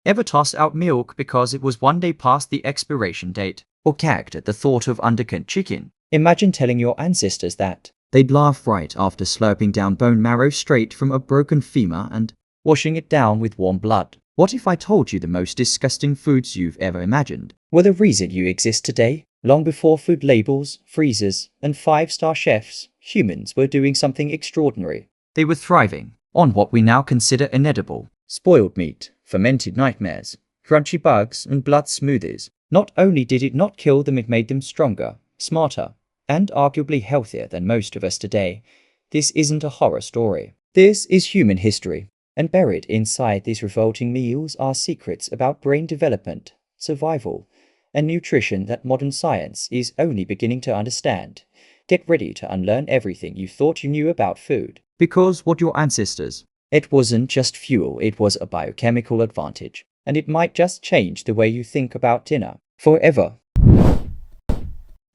Ever tossed out milk because it was one day past the expiration date? Or gagged at the thought of undercooked chicken? Imagine telling your ancestors that. They'd laugh right after slurping down bone marrow straight from a broken femur and Washing it down with warm blood. what if I told you the most disgusting foods you've ever imagined Were the reason you exist today? Long before food labels, freezers, and 5-star chefs, humans were doing something extraordinary. They were thriving on what we now consider inedible. Spoiled meat, fermented nightmares, crunchy bugs, and blood smoothies. Not only did it not kill them, it made them stronger, smarter, and arguably healthier than most of us today. This isn't a horror story. This is human history. And buried inside these revolting meals are secrets about brain development, survival, and nutrition that modern science is only beginning to understand. Get ready to unlearn everything you thought you knew about food. Because what your ancestors It wasn't just fuel, it was a biochemical advantage. And it might just change the way you think about dinner forever.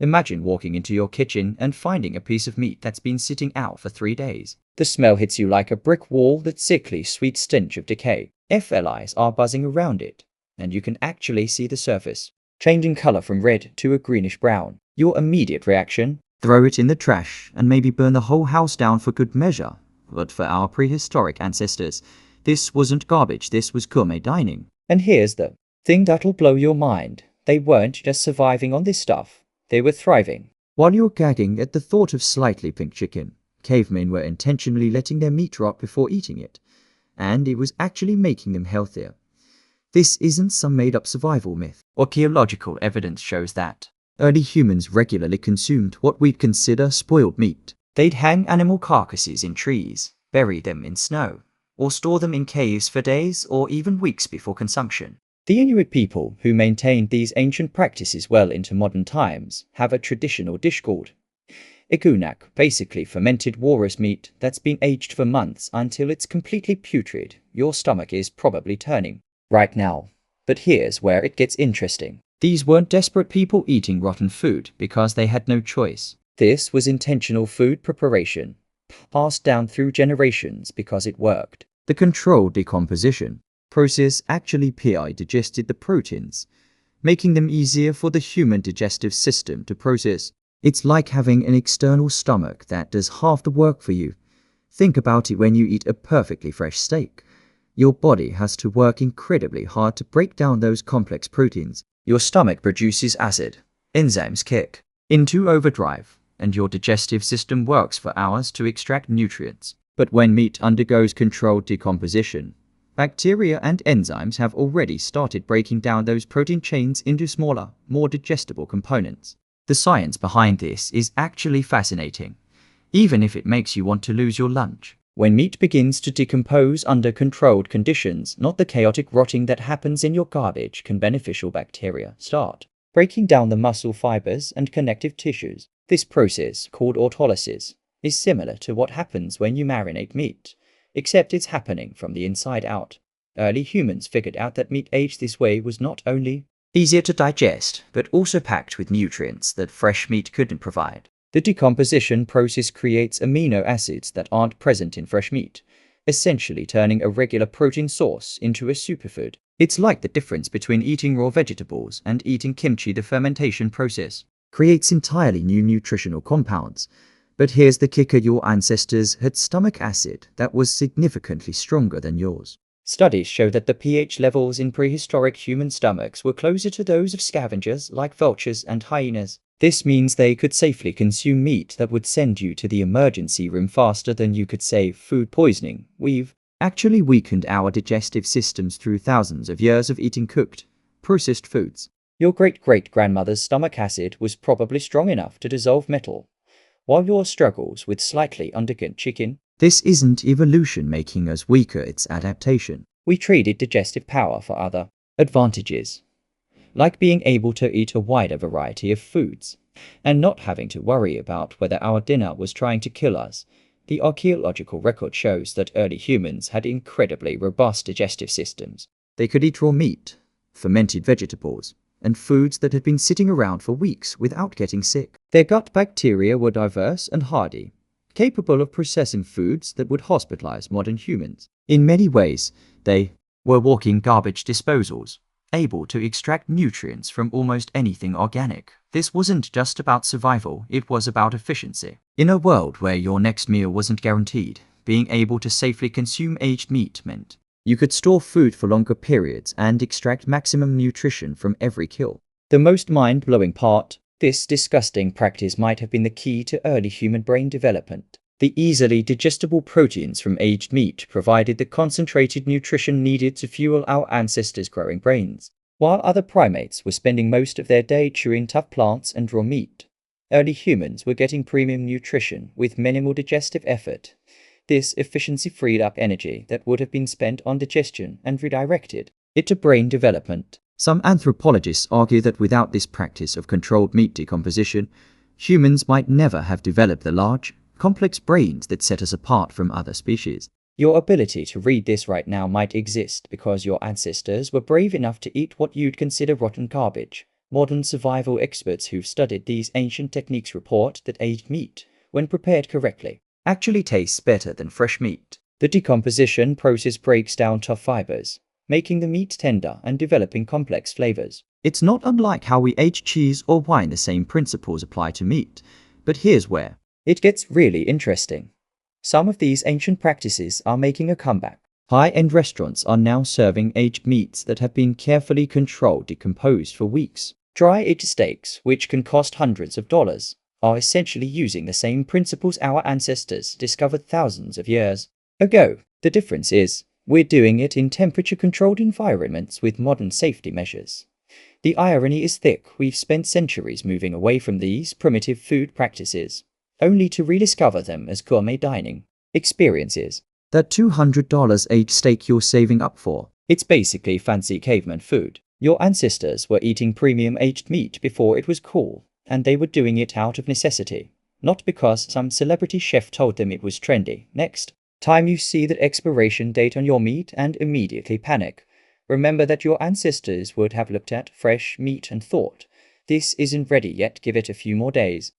Imagine walking into your kitchen and finding a piece of meat that's been sitting out for 3 days. The smell hits you like a brick wall, that sickly sweet stench of decay. FLIs are buzzing around it, and you can actually see the surface, changing color from red to a greenish brown. Your immediate reaction? Throw it in the trash and maybe burn the whole house down for good measure. But for our prehistoric ancestors, this wasn't garbage, this was gourmet dining. And here's the thing that'll blow your mind. They weren't just surviving on this stuff, they were thriving. While you're gagging at the thought of slightly pink chicken, cavemen were intentionally letting their meat rot before eating it, and it was actually making them healthier. This isn't some made-up survival myth. Archaeological evidence shows that early humans regularly consumed what we'd consider spoiled meat. They'd hang animal carcasses in trees, bury them in snow, or store them in caves for days or even weeks before consumption. The Inuit people, who maintained these ancient practices well into modern times, have a traditional dish called ikunak, basically fermented walrus meat that's been aged for months until it's completely putrid. Your stomach is probably turning right now. But here's where it gets interesting. These weren't desperate people eating rotten food because they had no choice. This was intentional food preparation, passed down through generations because it worked. The controlled decomposition process actually digested the proteins, making them easier for the human digestive system to process. It's like having an external stomach that does half the work for you. Think about it when you eat a perfectly fresh steak. Your body has to work incredibly hard to break down those complex proteins. Your stomach produces acid, enzymes kick into overdrive, and your digestive system works for hours to extract nutrients. But when meat undergoes controlled decomposition, bacteria and enzymes have already started breaking down those protein chains into smaller, more digestible components. The science behind this is actually fascinating, even if it makes you want to lose your lunch. When meat begins to decompose under controlled conditions, not the chaotic rotting that happens in your garbage, can beneficial bacteria start breaking down the muscle fibers and connective tissues. This process, called autolysis, is similar to what happens when you marinate meat, except it's happening from the inside out. Early humans figured out that meat aged this way was not only easier to digest, but also packed with nutrients that fresh meat couldn't provide. The decomposition process creates amino acids that aren't present in fresh meat, essentially turning a regular protein source into a superfood. It's like the difference between eating raw vegetables and eating kimchi. The fermentation process creates entirely new nutritional compounds. But here's the kicker: your ancestors had stomach acid that was significantly stronger than yours. Studies show that the pH levels in prehistoric human stomachs were closer to those of scavengers like vultures and hyenas. This means they could safely consume meat that would send you to the emergency room faster than you could save food poisoning. We've actually weakened our digestive systems through thousands of years of eating cooked, processed foods. Your great-great-grandmother's stomach acid was probably strong enough to dissolve metal, while yours struggles with slightly undercooked chicken. This isn't evolution making us weaker, it's adaptation. We traded digestive power for other advantages, like being able to eat a wider variety of foods, and not having to worry about whether our dinner was trying to kill us. The archaeological record shows that early humans had incredibly robust digestive systems. They could eat raw meat, fermented vegetables, and foods that had been sitting around for weeks without getting sick. Their gut bacteria were diverse and hardy, capable of processing foods that would hospitalize modern humans. In many ways, they were walking garbage disposals, able to extract nutrients from almost anything organic. This wasn't just about survival, it was about efficiency. In a world where your next meal wasn't guaranteed, being able to safely consume aged meat meant you could store food for longer periods and extract maximum nutrition from every kill. The most mind-blowing part, this disgusting practice might have been the key to early human brain development. The easily digestible proteins from aged meat provided the concentrated nutrition needed to fuel our ancestors' growing brains. While other primates were spending most of their day chewing tough plants and raw meat, early humans were getting premium nutrition with minimal digestive effort. This efficiency freed up energy that would have been spent on digestion and redirected it to brain development. Some anthropologists argue that without this practice of controlled meat decomposition, humans might never have developed the large, complex brains that set us apart from other species. Your ability to read this right now might exist because your ancestors were brave enough to eat what you'd consider rotten garbage. Modern survival experts who've studied these ancient techniques report that aged meat, when prepared correctly, actually tastes better than fresh meat. The decomposition process breaks down tough fibers, making the meat tender and developing complex flavors. It's not unlike how we age cheese or wine. The same principles apply to meat. But here's where it gets really interesting. Some of these ancient practices are making a comeback. High-end restaurants are now serving aged meats that have been carefully controlled decomposed for weeks. Dry-aged steaks, which can cost hundreds of dollars, are essentially using the same principles our ancestors discovered thousands of years ago. The difference is, we're doing it in temperature-controlled environments with modern safety measures. The irony is thick. We've spent centuries moving away from these primitive food practices, only to rediscover them as gourmet dining experiences. That $200 aged steak you're saving up for, it's basically fancy caveman food. Your ancestors were eating premium aged meat before it was cool, and they were doing it out of necessity, not because some celebrity chef told them it was trendy. Next time you see that expiration date on your meat and immediately panic, remember that your ancestors would have looked at fresh meat and thought, this isn't ready yet, give it a few more days.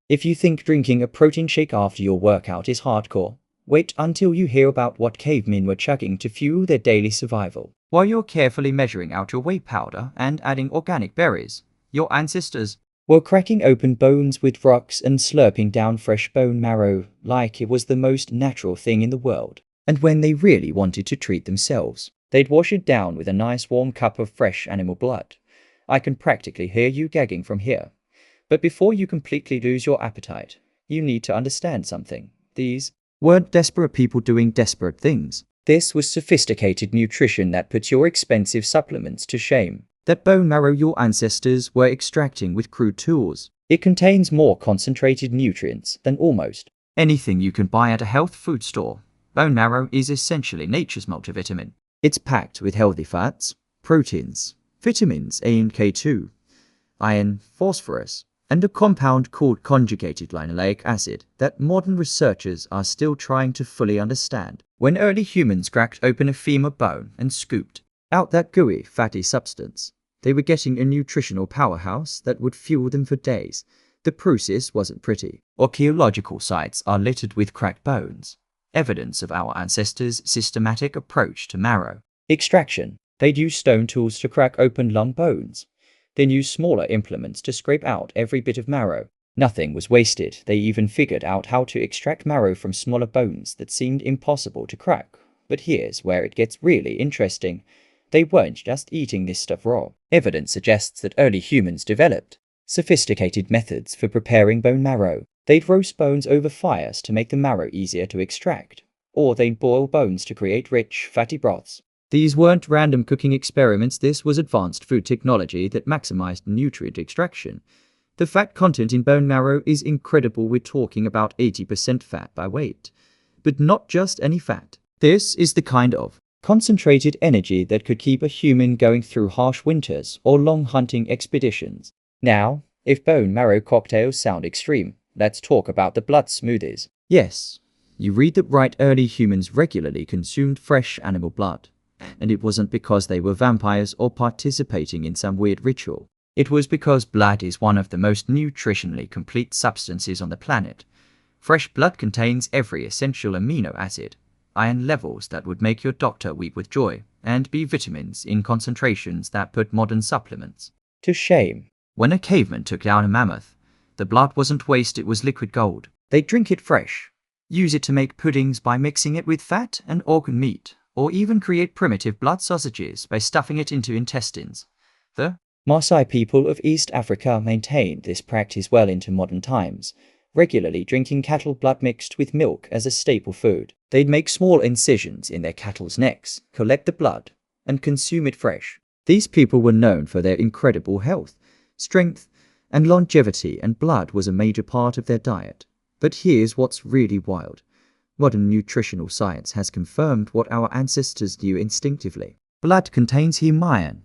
If you think drinking a protein shake after your workout is hardcore, wait until you hear about what cavemen were chugging to fuel their daily survival. While you're carefully measuring out your whey powder and adding organic berries, your ancestors were cracking open bones with rocks and slurping down fresh bone marrow like it was the most natural thing in the world. And when they really wanted to treat themselves, they'd wash it down with a nice warm cup of fresh animal blood. I can practically hear you gagging from here. But before you completely lose your appetite, you need to understand something. These weren't desperate people doing desperate things. This was sophisticated nutrition that puts your expensive supplements to shame. That bone marrow your ancestors were extracting with crude tools. It contains more concentrated nutrients than almost anything you can buy at a health food store. Bone marrow is essentially nature's multivitamin. It's packed with healthy fats, proteins, vitamins A and K2, iron, phosphorus, and a compound called conjugated linoleic acid that modern researchers are still trying to fully understand. When early humans cracked open a femur bone and scooped out that gooey, fatty substance, they were getting a nutritional powerhouse that would fuel them for days. The process wasn't pretty. Archaeological sites are littered with cracked bones, evidence of our ancestors' systematic approach to marrow extraction. They'd use stone tools to crack open long bones, then use smaller implements to scrape out every bit of marrow. Nothing was wasted. They even figured out how to extract marrow from smaller bones that seemed impossible to crack. But here's where it gets really interesting. They weren't just eating this stuff raw. Evidence suggests that early humans developed sophisticated methods for preparing bone marrow. They'd roast bones over fires to make the marrow easier to extract, or they'd boil bones to create rich, fatty broths. These weren't random cooking experiments. This was advanced food technology that maximized nutrient extraction. The fat content in bone marrow is incredible. We're talking about 80% fat by weight. But not just any fat. This is the kind of concentrated energy that could keep a human going through harsh winters or long hunting expeditions. Now, if bone marrow cocktails sound extreme, let's talk about the blood smoothies. Yes, you read that right. Early humans regularly consumed fresh animal blood. And it wasn't because they were vampires or participating in some weird ritual. It was because blood is one of the most nutritionally complete substances on the planet. Fresh blood contains every essential amino acid, iron levels that would make your doctor weep with joy, and B vitamins in concentrations that put modern supplements to shame. When a caveman took down a mammoth, the blood wasn't waste, it was liquid gold. They'd drink it fresh, use it to make puddings by mixing it with fat and organ meat, or even create primitive blood sausages by stuffing it into intestines. The Maasai people of East Africa maintained this practice well into modern times, regularly drinking cattle blood mixed with milk as a staple food. They'd make small incisions in their cattle's necks, collect the blood, and consume it fresh. These people were known for their incredible health, strength, and longevity, and blood was a major part of their diet. But here's what's really wild. Modern nutritional science has confirmed what our ancestors knew instinctively. Blood contains heme iron,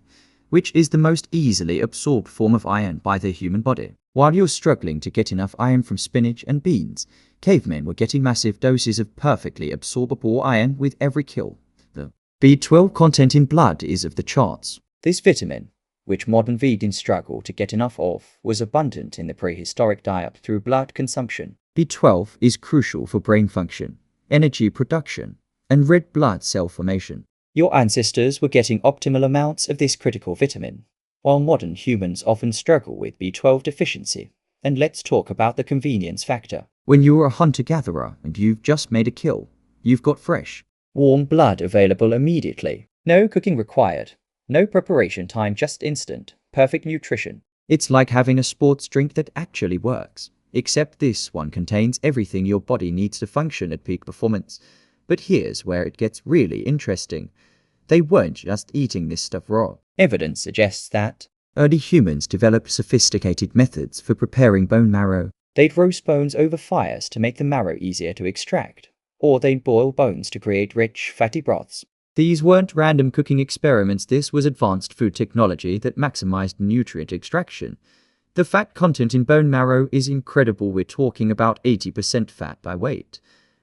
which is the most easily absorbed form of iron by the human body. While you're struggling to get enough iron from spinach and beans, cavemen were getting massive doses of perfectly absorbable iron with every kill. The B12 content in blood is of the charts. This vitamin, which modern vegans struggle to get enough of, was abundant in the prehistoric diet through blood consumption. B12 is crucial for brain function, energy production, and red blood cell formation. Your ancestors were getting optimal amounts of this critical vitamin, while modern humans often struggle with B12 deficiency. And let's talk about the convenience factor. When you're a hunter-gatherer and you've just made a kill, you've got fresh, warm blood available immediately. No cooking required. No preparation time, just instant, perfect nutrition. It's like having a sports drink that actually works. Except this one contains everything your body needs to function at peak performance. But here's where it gets really interesting. They weren't just eating this stuff raw. Evidence suggests that early humans developed sophisticated methods for preparing bone marrow. They'd roast bones over fires to make the marrow easier to extract, or they'd boil bones to create rich, fatty broths. These weren't random cooking experiments, this was advanced food technology that maximized nutrient extraction. The fat content in bone marrow is incredible. We're talking about 80% fat by weight.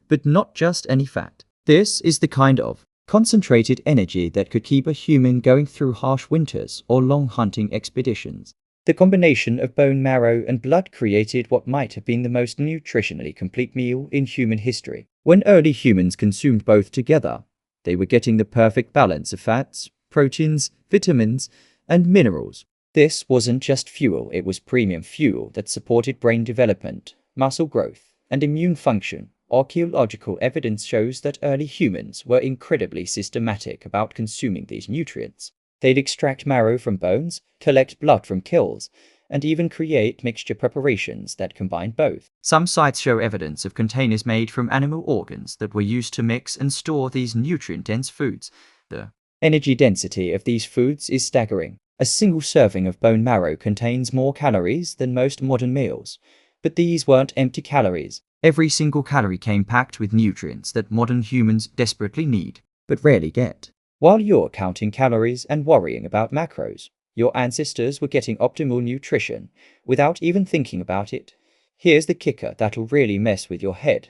But not just any fat. This is the kind of concentrated energy that could keep a human going through harsh winters or long hunting expeditions. The combination of bone marrow and blood created what might have been the most nutritionally complete meal in human history. When early humans consumed both together, they were getting the perfect balance of fats, proteins, vitamins, and minerals. This wasn't just fuel, it was premium fuel that supported brain development, muscle growth, and immune function. Archaeological evidence shows that early humans were incredibly systematic about consuming these nutrients. They'd extract marrow from bones, collect blood from kills, and even create mixture preparations that combined both. Some sites show evidence of containers made from animal organs that were used to mix and store these nutrient-dense foods. The energy density of these foods is staggering. A single serving of bone marrow contains more calories than most modern meals. But these weren't empty calories. Every single calorie came packed with nutrients that modern humans desperately need, but rarely get. While you're counting calories and worrying about macros, your ancestors were getting optimal nutrition without even thinking about it. Here's the kicker that'll really mess with your head.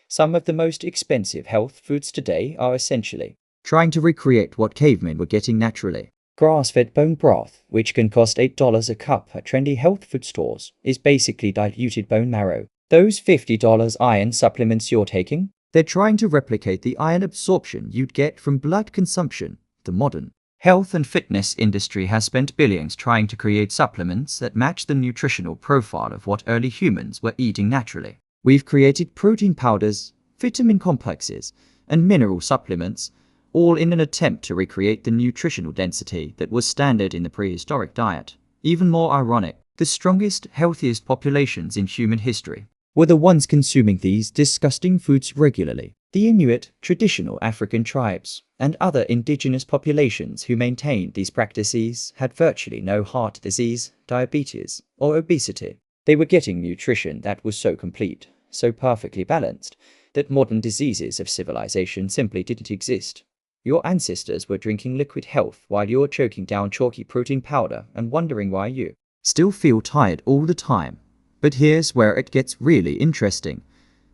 Some of the most expensive health foods today are essentially trying to recreate what cavemen were getting naturally. Grass-fed bone broth, which can cost $8 a cup at trendy health food stores, is basically diluted bone marrow. Those $50 iron supplements you're taking, they're trying to replicate the iron absorption you'd get from blood consumption. The modern health and fitness industry has spent billions trying to create supplements that match the nutritional profile of what early humans were eating naturally. We've created protein powders, vitamin complexes, and mineral supplements, all in an attempt to recreate the nutritional density that was standard in the prehistoric diet. Even more ironic, the strongest, healthiest populations in human history were the ones consuming these disgusting foods regularly. The Inuit, traditional African tribes, and other indigenous populations who maintained these practices had virtually no heart disease, diabetes, or obesity. They were getting nutrition that was so complete, so perfectly balanced, that modern diseases of civilization simply didn't exist. Your ancestors were drinking liquid health while you're choking down chalky protein powder and wondering why you still feel tired all the time. But here's where it gets really interesting.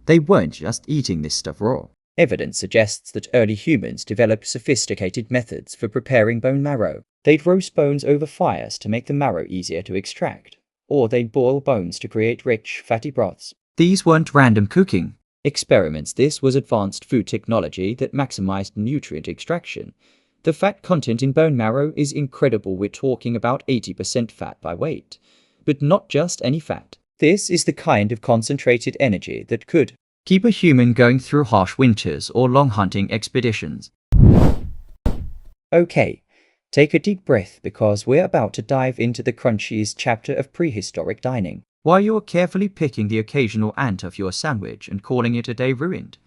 They weren't just eating this stuff raw. Evidence suggests that early humans developed sophisticated methods for preparing bone marrow. They'd roast bones over fires to make the marrow easier to extract, or they'd boil bones to create rich, fatty broths. These weren't random cooking. experiments. This was advanced food technology that maximized nutrient extraction. The fat content in bone marrow is incredible. We're talking about 80% fat by weight. But not just any fat. This is the kind of concentrated energy that could keep a human going through harsh winters or long hunting expeditions. Okay, take a deep breath because we're about to dive into the crunchiest chapter of prehistoric dining. While you're carefully picking the occasional ant off your sandwich and calling it a day ruined,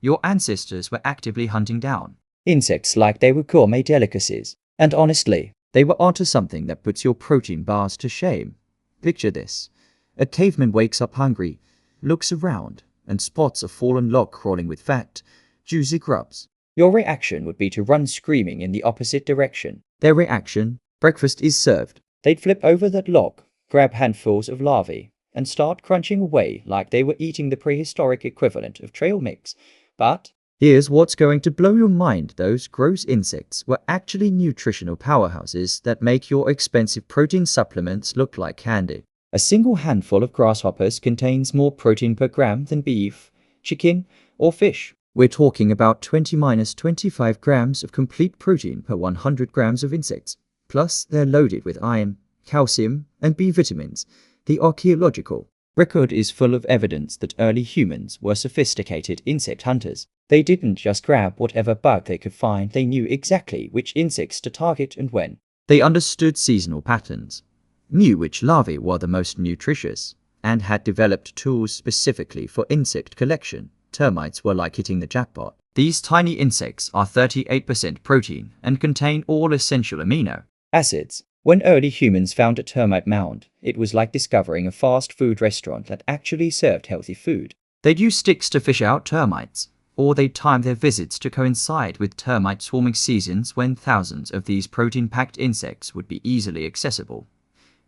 your ancestors were actively hunting down insects like they were gourmet delicacies. And honestly, they were onto something that puts your protein bars to shame. Picture this. A caveman wakes up hungry, looks around, and spots a fallen log crawling with fat, juicy grubs. Your reaction would be to run screaming in the opposite direction. Their reaction? Breakfast is served. They'd flip over that log, grab handfuls of larvae, and start crunching away like they were eating the prehistoric equivalent of trail mix. But here's what's going to blow your mind. Those gross insects were actually nutritional powerhouses that make your expensive protein supplements look like candy. A single handful of grasshoppers contains more protein per gram than beef, chicken, or fish. We're talking about 20–25 grams of complete protein per 100 grams of insects. Plus, they're loaded with iron, calcium, and B vitamins. The archaeological record is full of evidence that early humans were sophisticated insect hunters. They didn't just grab whatever bug they could find. They knew exactly which insects to target and when. They understood seasonal patterns, knew which larvae were the most nutritious, and had developed tools specifically for insect collection. Termites were like hitting the jackpot. These tiny insects are 38% protein and contain all essential amino acids. When early humans found a termite mound, it was like discovering a fast food restaurant that actually served healthy food. They'd use sticks to fish out termites, or they'd time their visits to coincide with termite swarming seasons when thousands of these protein-packed insects would be easily accessible.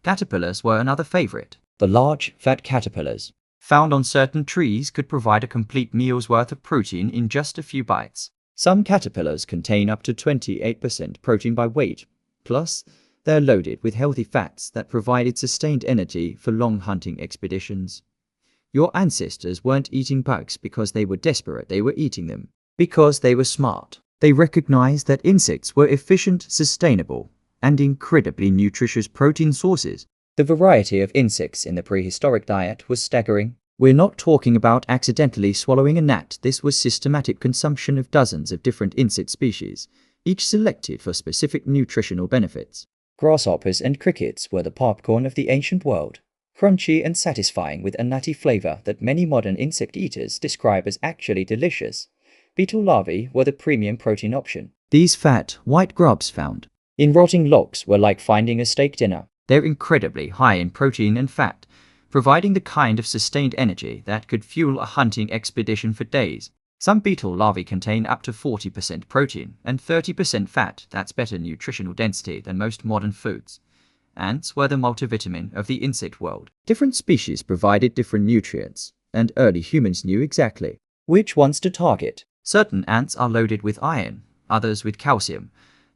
Caterpillars were another favorite. The large, fat caterpillars found on certain trees could provide a complete meal's worth of protein in just a few bites. Some caterpillars contain up to 28% protein by weight. Plus, they're loaded with healthy fats that provided sustained energy for long hunting expeditions. Your ancestors weren't eating bugs because they were desperate. They were eating them because they were smart. They recognized that insects were efficient, sustainable, and incredibly nutritious protein sources. The variety of insects in the prehistoric diet was staggering. We're not talking about accidentally swallowing a gnat. This was systematic consumption of dozens of different insect species, each selected for specific nutritional benefits. Grasshoppers and crickets were the popcorn of the ancient world, crunchy and satisfying with a nutty flavor that many modern insect eaters describe as actually delicious. Beetle larvae were the premium protein option. These fat, white grubs found in rotting logs were like finding a steak dinner. They're incredibly high in protein and fat, providing the kind of sustained energy that could fuel a hunting expedition for days. Some beetle larvae contain up to 40% protein and 30% fat. That's better nutritional density than most modern foods. Ants were the multivitamin of the insect world. Different species provided different nutrients, and early humans knew exactly which ones to target. Certain ants are loaded with iron, others with calcium,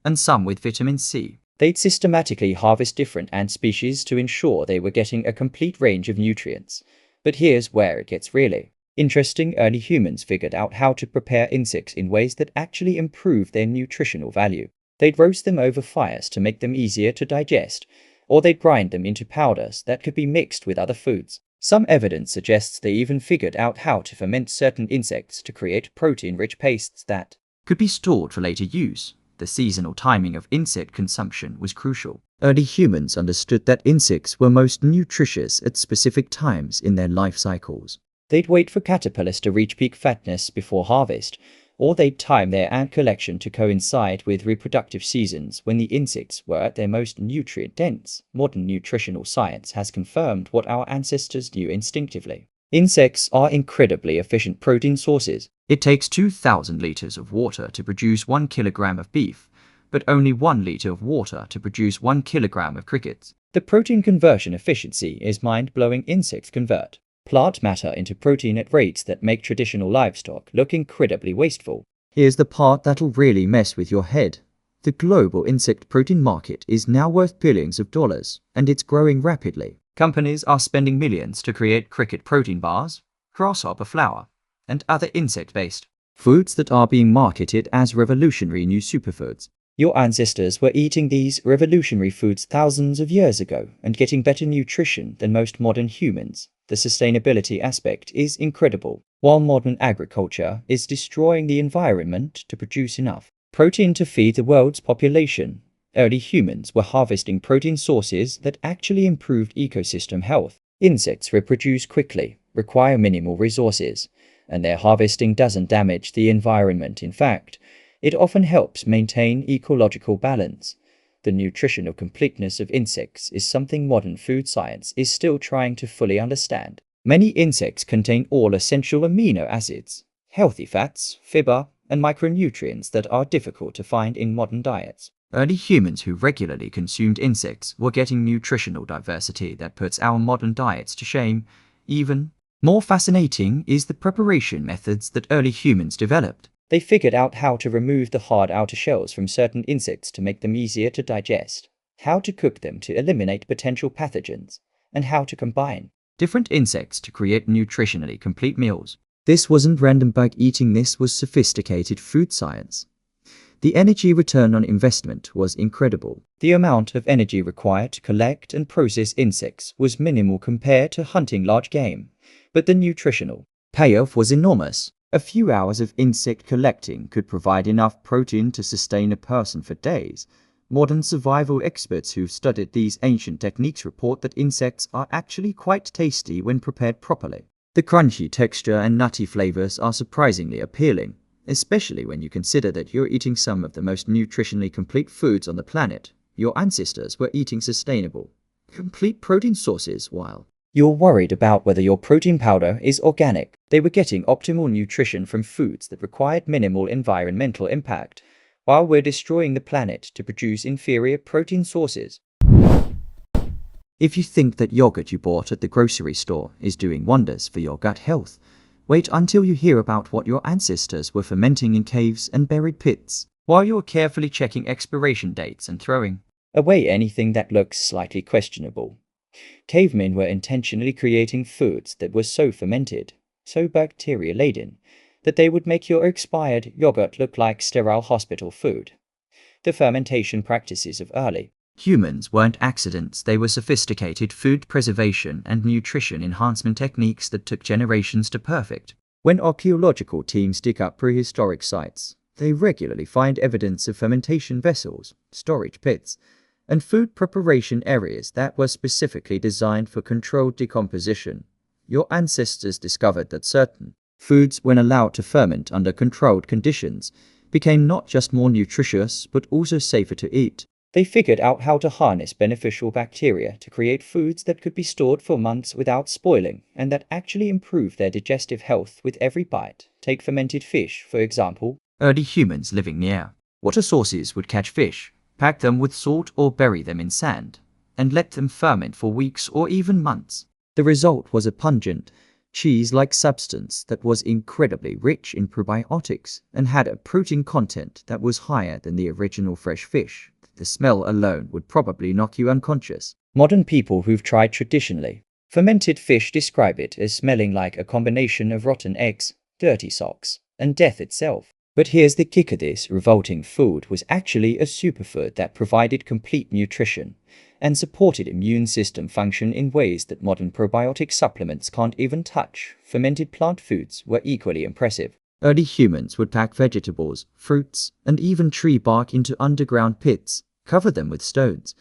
and some with vitamin C. They'd systematically harvest different ant species to ensure they were getting a complete range of nutrients. But here's where it gets really interesting. Early humans figured out how to prepare insects in ways that actually improved their nutritional value. They'd roast them over fires to make them easier to digest, or they'd grind them into powders that could be mixed with other foods. Some evidence suggests they even figured out how to ferment certain insects to create protein-rich pastes that could be stored for later use. The seasonal timing of insect consumption was crucial. Early humans understood that insects were most nutritious at specific times in their life cycles. They'd wait for caterpillars to reach peak fatness before harvest, or they'd time their ant collection to coincide with reproductive seasons when the insects were at their most nutrient-dense. Modern nutritional science has confirmed what our ancestors knew instinctively. Insects are incredibly efficient protein sources. It takes 2,000 liters of water to produce 1 kilogram of beef, but only 1 liter of water to produce 1 kilogram of crickets. The protein conversion efficiency is mind-blowing. Insects convert plant matter into protein at rates that make traditional livestock look incredibly wasteful. Here's the part that'll really mess with your head. The global insect protein market is now worth billions of dollars, and it's growing rapidly. Companies are spending millions to create cricket protein bars, grasshopper flour, and other insect-based foods that are being marketed as revolutionary new superfoods. Your ancestors were eating these revolutionary foods thousands of years ago and getting better nutrition than most modern humans. The sustainability aspect is incredible. While modern agriculture is destroying the environment to produce enough protein to feed the world's population, early humans were harvesting protein sources that actually improved ecosystem health. Insects reproduce quickly, require minimal resources, and their harvesting doesn't damage the environment. In fact, it often helps maintain ecological balance. The nutritional completeness of insects is something modern food science is still trying to fully understand. Many insects contain all essential amino acids, healthy fats, fiber, and micronutrients that are difficult to find in modern diets. Early humans who regularly consumed insects were getting nutritional diversity that puts our modern diets to shame. Even more fascinating is the preparation methods that early humans developed. They figured out how to remove the hard outer shells from certain insects to make them easier to digest, how to cook them to eliminate potential pathogens, and how to combine different insects to create nutritionally complete meals. This wasn't random bug eating, this was sophisticated food science. The energy return on investment was incredible. The amount of energy required to collect and process insects was minimal compared to hunting large game, but the nutritional payoff was enormous. A few hours of insect collecting could provide enough protein to sustain a person for days. Modern survival experts who've studied these ancient techniques report that insects are actually quite tasty when prepared properly. The crunchy texture and nutty flavors are surprisingly appealing, especially when you consider that you're eating some of the most nutritionally complete foods on the planet. Your ancestors were eating sustainable, complete protein sources while you're worried about whether your protein powder is organic. They were getting optimal nutrition from foods that required minimal environmental impact, while we're destroying the planet to produce inferior protein sources. If you think that yogurt you bought at the grocery store is doing wonders for your gut health, wait until you hear about what your ancestors were fermenting in caves and buried pits. While you're carefully checking expiration dates and throwing away anything that looks slightly questionable, cavemen were intentionally creating foods that were so fermented, so bacteria-laden, that they would make your expired yogurt look like sterile hospital food. The fermentation practices of early humans weren't accidents, they were sophisticated food preservation and nutrition enhancement techniques that took generations to perfect. When archaeological teams dig up prehistoric sites, they regularly find evidence of fermentation vessels, storage pits, and food preparation areas that were specifically designed for controlled decomposition. Your ancestors discovered that certain foods, when allowed to ferment under controlled conditions, became not just more nutritious but also safer to eat. They figured out how to harness beneficial bacteria to create foods that could be stored for months without spoiling, and that actually improved their digestive health with every bite. Take fermented fish, for example. Early humans living near water sources would catch fish, pack them with salt or bury them in sand, and let them ferment for weeks or even months. The result was a pungent, cheese-like substance that was incredibly rich in probiotics and had a protein content that was higher than the original fresh fish. The smell alone would probably knock you unconscious. Modern people who've tried traditionally fermented fish describe it as smelling like a combination of rotten eggs, dirty socks, and death itself. But here's the kicker: this revolting food was actually a superfood that provided complete nutrition and supported immune system function in ways that modern probiotic supplements can't even touch. Fermented plant foods were equally impressive. Early humans would pack vegetables, fruits, and even tree bark into underground pits, cover them with stones,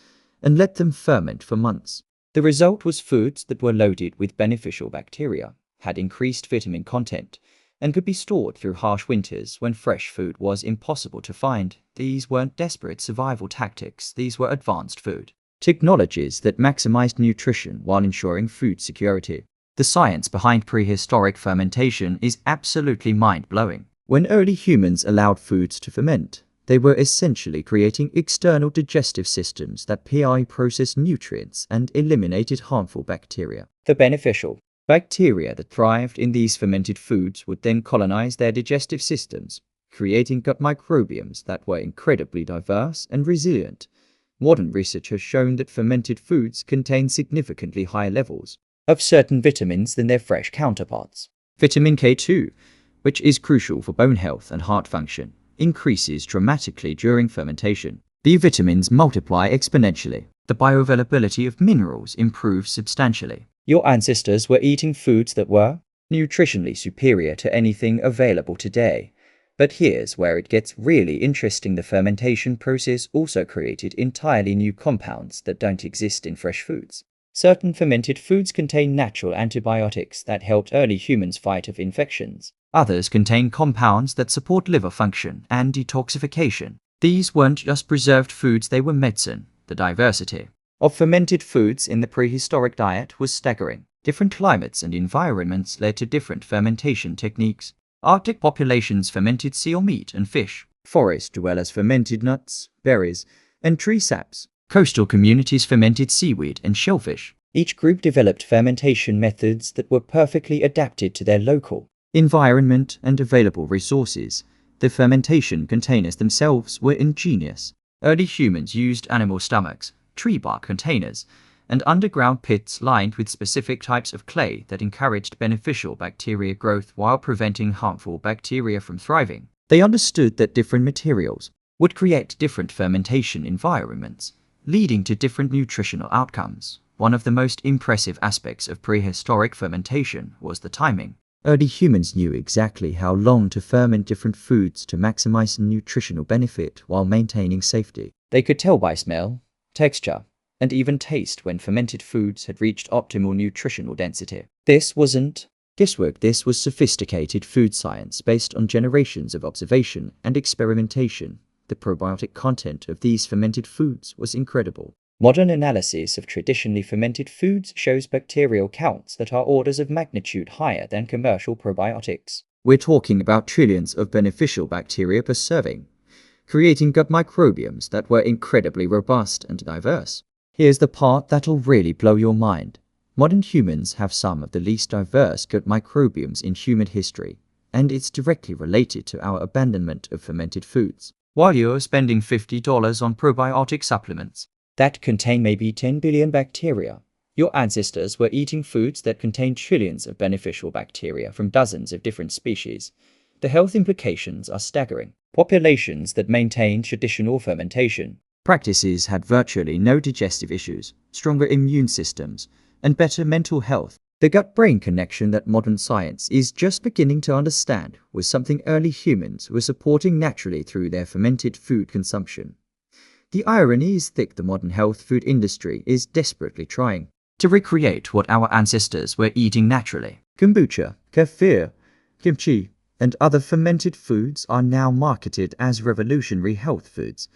and let them ferment for months. The result was foods that were loaded with beneficial bacteria, had increased vitamin content, and could be stored through harsh winters when fresh food was impossible to find. These weren't desperate survival tactics, these were advanced food technologies that maximized nutrition while ensuring food security. The science behind prehistoric fermentation is absolutely mind-blowing. When early humans allowed foods to ferment, they were essentially creating external digestive systems that processed nutrients and eliminated harmful bacteria. The beneficial bacteria that thrived in these fermented foods would then colonize their digestive systems, creating gut microbiomes that were incredibly diverse and resilient. Modern research has shown that fermented foods contain significantly higher levels of certain vitamins than their fresh counterparts. Vitamin K2, which is crucial for bone health and heart function, increases dramatically during fermentation. B vitamins multiply exponentially. The bioavailability of minerals improves substantially. Your ancestors were eating foods that were nutritionally superior to anything available today. But here's where it gets really interesting. The fermentation process also created entirely new compounds that don't exist in fresh foods. Certain fermented foods contain natural antibiotics that helped early humans fight off infections. Others contain compounds that support liver function and detoxification. These weren't just preserved foods, they were medicine. The diversity of fermented foods in the prehistoric diet was staggering. Different climates and environments led to different fermentation techniques. Arctic populations fermented seal meat and fish. Forest dwellers fermented nuts, berries, and tree saps. Coastal communities fermented seaweed and shellfish. Each group developed fermentation methods that were perfectly adapted to their local environment and available resources. The fermentation containers themselves were ingenious. Early humans used animal stomachs, tree bark containers, and underground pits lined with specific types of clay that encouraged beneficial bacteria growth while preventing harmful bacteria from thriving. They understood that different materials would create different fermentation environments, leading to different nutritional outcomes. One of the most impressive aspects of prehistoric fermentation was the timing. Early humans knew exactly how long to ferment different foods to maximize nutritional benefit while maintaining safety. They could tell by smell, texture, and even taste when fermented foods had reached optimal nutritional density. This wasn't guesswork. This was sophisticated food science based on generations of observation and experimentation. The probiotic content of these fermented foods was incredible. Modern analysis of traditionally fermented foods shows bacterial counts that are orders of magnitude higher than commercial probiotics. We're talking about trillions of beneficial bacteria per serving, creating gut microbiomes that were incredibly robust and diverse. Here's the part that'll really blow your mind. Modern humans have some of the least diverse gut microbiomes in human history, and it's directly related to our abandonment of fermented foods. While you're spending $50 on probiotic supplements that contain maybe 10 billion bacteria, your ancestors were eating foods that contain trillions of beneficial bacteria from dozens of different species. The health implications are staggering. Populations that maintain traditional fermentation practices had virtually no digestive issues, stronger immune systems, and better mental health. The gut-brain connection that modern science is just beginning to understand was something early humans were supporting naturally through their fermented food consumption. The irony is thick. The modern health food industry is desperately trying to recreate what our ancestors were eating naturally. Kombucha, kefir, kimchi, and other fermented foods are now marketed as revolutionary health foods,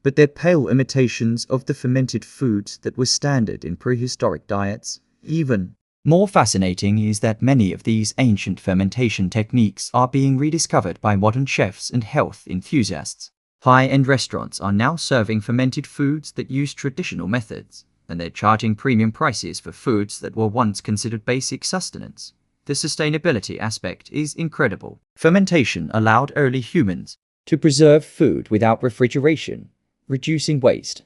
but they're pale imitations of the fermented foods that were standard in prehistoric diets. Even more fascinating is that many of these ancient fermentation techniques are being rediscovered by modern chefs and health enthusiasts. High-end restaurants are now serving fermented foods that use traditional methods, and they're charging premium prices for foods that were once considered basic sustenance. The sustainability aspect is incredible. Fermentation allowed early humans to preserve food without refrigeration, reducing waste,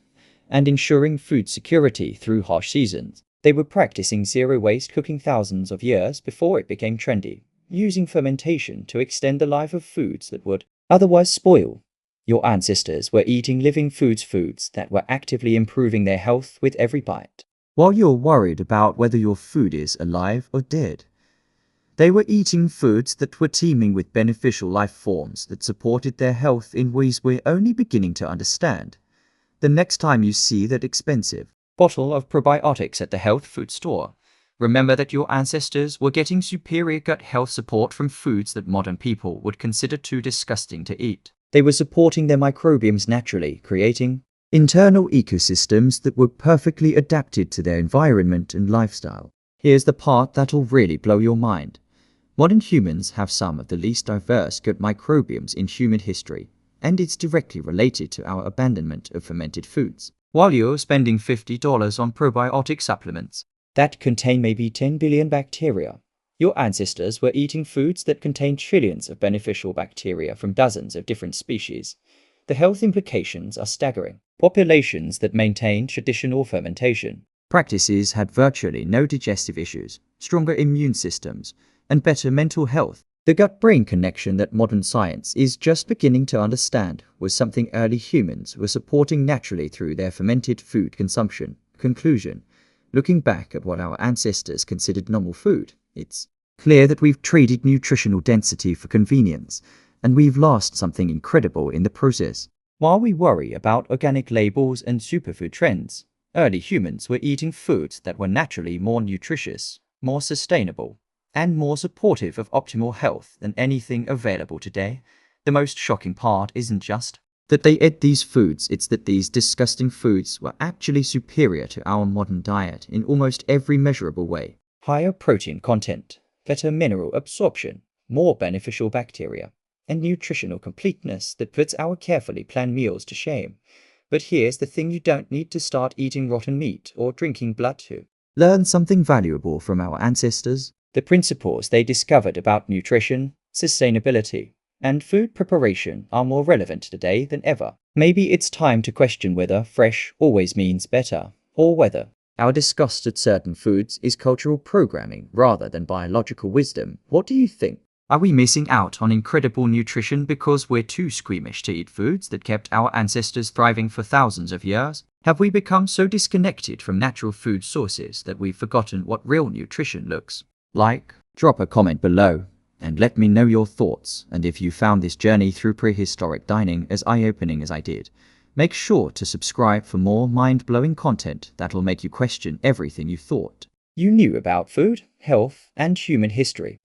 and ensuring food security through harsh seasons. They were practicing zero-waste cooking thousands of years before it became trendy, using fermentation to extend the life of foods that would otherwise spoil. Your ancestors were eating living foods that were actively improving their health with every bite. While you're worried about whether your food is alive or dead, they were eating foods that were teeming with beneficial life forms that supported their health in ways we're only beginning to understand. The next time you see that expensive bottle of probiotics at the health food store, remember that your ancestors were getting superior gut health support from foods that modern people would consider too disgusting to eat. They were supporting their microbiomes naturally, creating internal ecosystems that were perfectly adapted to their environment and lifestyle. Here's the part that'll really blow your mind. Modern humans have some of the least diverse gut microbiomes in human history, and it's directly related to our abandonment of fermented foods. While you're spending $50 on probiotic supplements that contain maybe 10 billion bacteria, your ancestors were eating foods that contain trillions of beneficial bacteria from dozens of different species. The health implications are staggering. Populations that maintain traditional fermentation practices had virtually no digestive issues, stronger immune systems, and better mental health. The gut-brain connection that modern science is just beginning to understand was something early humans were supporting naturally through their fermented food consumption. Conclusion: looking back at what our ancestors considered normal food, it's clear that we've traded nutritional density for convenience, and we've lost something incredible in the process. While we worry about organic labels and superfood trends, early humans were eating foods that were naturally more nutritious, more sustainable, and more supportive of optimal health than anything available today. The most shocking part isn't just that they ate these foods, it's that these disgusting foods were actually superior to our modern diet in almost every measurable way. Higher protein content, better mineral absorption, more beneficial bacteria, and nutritional completeness that puts our carefully planned meals to shame. But here's the thing: you don't need to start eating rotten meat or drinking blood to learn something valuable from our ancestors. The principles they discovered about nutrition, sustainability, and food preparation are more relevant today than ever. Maybe it's time to question whether fresh always means better, or whether our disgust at certain foods is cultural programming rather than biological wisdom. What do you think? Are we missing out on incredible nutrition because we're too squeamish to eat foods that kept our ancestors thriving for thousands of years? Have we become so disconnected from natural food sources that we've forgotten what real nutrition looks like? Drop a comment below and let me know your thoughts. And if you found this journey through prehistoric dining as eye-opening as I did, make sure to subscribe for more mind-blowing content that'll make you question everything you thought you knew about food, health, and human history.